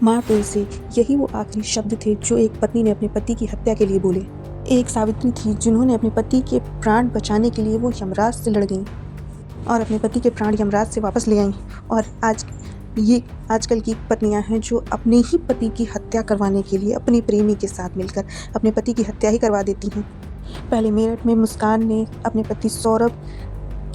माँ तो इसे यही वो आखिरी शब्द थे जो एक पत्नी ने अपने पति की हत्या के लिए बोले। एक सावित्री थी जिन्होंने अपने पति के प्राण बचाने के लिए वो यमराज से लड़ गईं और अपने पति के प्राण यमराज से वापस ले आईं। और आजकल की पत्नियां हैं जो अपने ही पति की हत्या करवाने के लिए अपने प्रेमी के साथ मिलकर अपने पति की हत्या ही करवा देती हैं। पहले मेरठ में मुस्कान ने अपने पति सौरभ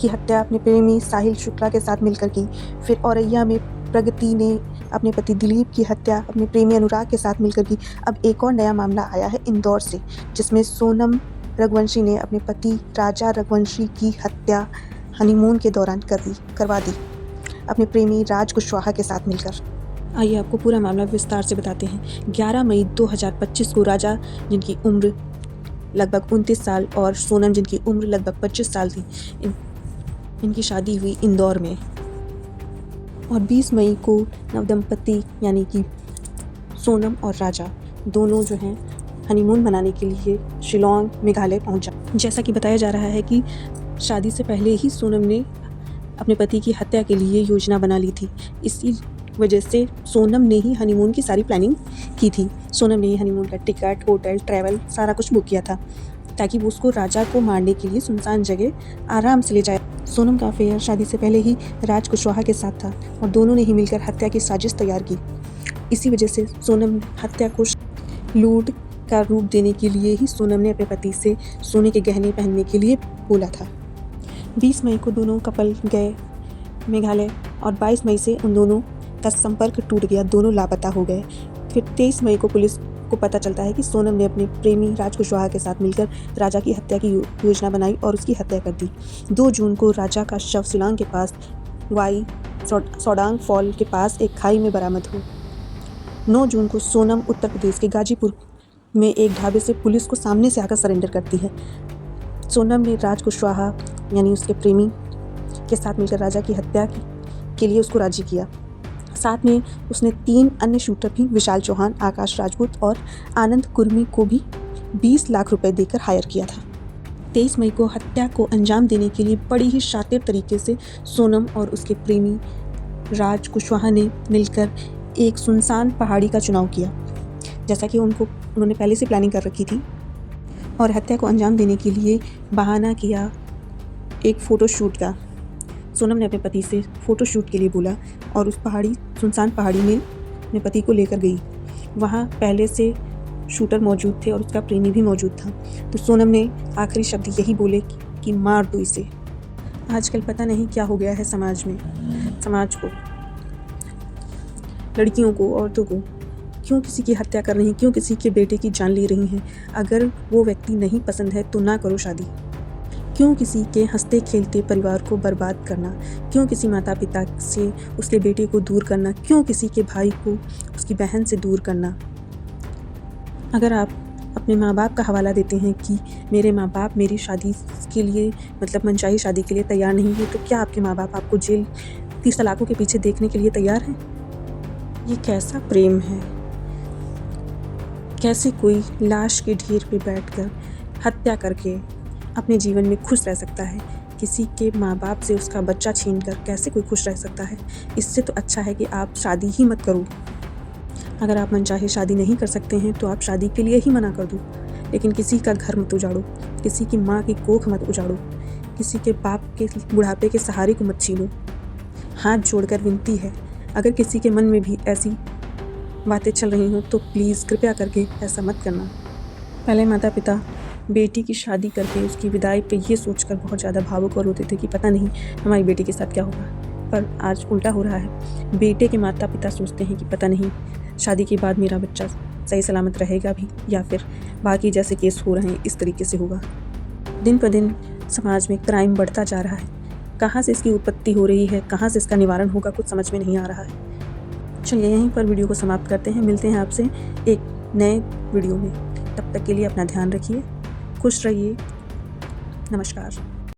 की हत्या अपने प्रेमी साहिल शुक्ला के साथ मिलकर की। फिर औरैया में प्रगति ने अपने पति दिलीप की हत्या अपने प्रेमी अनुराग के साथ मिलकर की। अब एक और नया मामला आया है इंदौर से, जिसमें सोनम रघुवंशी ने अपने पति राजा रघुवंशी की हत्या हनीमून के दौरान करवा दी अपने प्रेमी राज कुशवाहा के साथ मिलकर। आइए आपको पूरा मामला विस्तार से बताते हैं। 11 मई 2025 को राजा, जिनकी उम्र लगभग 29 साल, और सोनम, जिनकी उम्र लगभग 25 साल थी, इनकी शादी हुई इंदौर में। और 20 मई को नवदंपति यानी कि सोनम और राजा दोनों जो हैं हनीमून मनाने के लिए शिलोंग मेघालय पहुंचा। जैसा कि बताया जा रहा है कि शादी से पहले ही सोनम ने अपने पति की हत्या के लिए योजना बना ली थी। इसी वजह से सोनम ने ही हनीमून की सारी प्लानिंग की थी। सोनम ने ही हनीमून का टिकट, होटल, ट्रैवल सारा कुछ बुक किया था ताकि वो उसको राजा को मारने के लिए सुनसान जगह आराम से ले जाए। सोनम का अफेयर शादी से पहले ही राज कुशवाहा के साथ था और दोनों ने ही मिलकर हत्या की साजिश तैयार की। इसी वजह से सोनम हत्या को लूट का रूप देने के लिए ही सोनम ने अपने पति से सोने के गहने पहनने के लिए बोला था। 20 मई को दोनों कपल गए मेघालय और 22 मई से उन दोनों का संपर्क टूट गया, दोनों लापता हो गए। फिर 23 मई को पुलिस को पता चलता है कि सोनम ने अपने प्रेमी राज कुशवाहा के साथ मिलकर राजा की हत्या की योजना बनाई और उसकी हत्या कर दी। 2 जून को राजा का शव शिलांग के पास वाई सोडांग फॉल के पास एक खाई में बरामद हुआ। 9 जून को सोनम उत्तर प्रदेश के गाजीपुर में एक ढाबे से पुलिस को सामने से आकर सरेंडर करती है। सोनम ने राज कुशवाहा यानी उसके प्रेमी के साथ मिलकर राजा की हत्या के लिए उसको राजी किया। साथ में उसने 3 अन्य शूटर भी, विशाल चौहान, आकाश राजपूत और आनंद कुर्मी को भी 20 लाख रुपए देकर हायर किया था। 23 मई को हत्या को अंजाम देने के लिए बड़ी ही शातिर तरीके से सोनम और उसके प्रेमी राज कुशवाहा ने मिलकर एक सुनसान पहाड़ी का चुनाव किया, जैसा कि उन्होंने पहले से प्लानिंग कर रखी थी। और हत्या को अंजाम देने के लिए बहाना किया एक फ़ोटोशूट का। सोनम ने अपने पति से फ़ोटोशूट के लिए बोला और उस सुनसान पहाड़ी में अपने पति को लेकर गई। वहाँ पहले से शूटर मौजूद थे और उसका प्रेमी भी मौजूद था। तो सोनम ने आखिरी शब्द यही बोले कि मार दो इसे। आजकल पता नहीं क्या हो गया है समाज को, लड़कियों को, औरतों को, क्यों किसी की हत्या कर रही हैं, क्यों किसी के बेटे की जान ले रही हैं। अगर वो व्यक्ति नहीं पसंद है तो ना करो शादी। क्यों किसी के हंसते खेलते परिवार को बर्बाद करना, क्यों किसी माता पिता से उसके बेटे को दूर करना, क्यों किसी के भाई को उसकी बहन से दूर करना। अगर आप अपने माँ बाप का हवाला देते हैं कि मेरे माँ बाप मेरी शादी के लिए मतलब मनचाही शादी के लिए तैयार नहीं है, तो क्या आपके माँ बाप आपको जेल 30 तलाकों के पीछे देखने के लिए तैयार हैं? ये कैसा प्रेम है? कैसे कोई लाश के ढेर पे बैठकर हत्या करके अपने जीवन में खुश रह सकता है? किसी के माँ बाप से उसका बच्चा छीनकर कैसे कोई खुश रह सकता है? इससे तो अच्छा है कि आप शादी ही मत करो। अगर आप मनचाहे शादी नहीं कर सकते हैं तो आप शादी के लिए ही मना कर दो, लेकिन किसी का घर मत उजाड़ो, किसी की माँ की कोख मत उजाड़ो, किसी के बाप के बुढ़ापे के सहारे को मत छीनो। हाथ जोड़कर विनती है, अगर किसी के मन में भी ऐसी बातें चल रही हों तो प्लीज़ कृपया करके ऐसा मत करना। पहले माता पिता बेटी की शादी करके उसकी विदाई पे ये सोचकर बहुत ज़्यादा भावुक और रोते थे कि पता नहीं हमारी बेटी के साथ क्या होगा, पर आज उल्टा हो रहा है। बेटे के माता पिता सोचते हैं कि पता नहीं शादी के बाद मेरा बच्चा सही सलामत रहेगा भी या फिर बाकी जैसे केस हो रहे हैं इस तरीके से होगा। दिन पर दिन समाज में क्राइम बढ़ता जा रहा है। कहाँ से इसकी उत्पत्ति हो रही है, कहाँ से इसका निवारण होगा, कुछ समझ में नहीं आ रहा है। चलिए यहीं पर वीडियो को समाप्त करते हैं। मिलते हैं आपसे एक नए वीडियो में। तब तक के लिए अपना ध्यान रखिए, खुश रहिए। नमस्कार।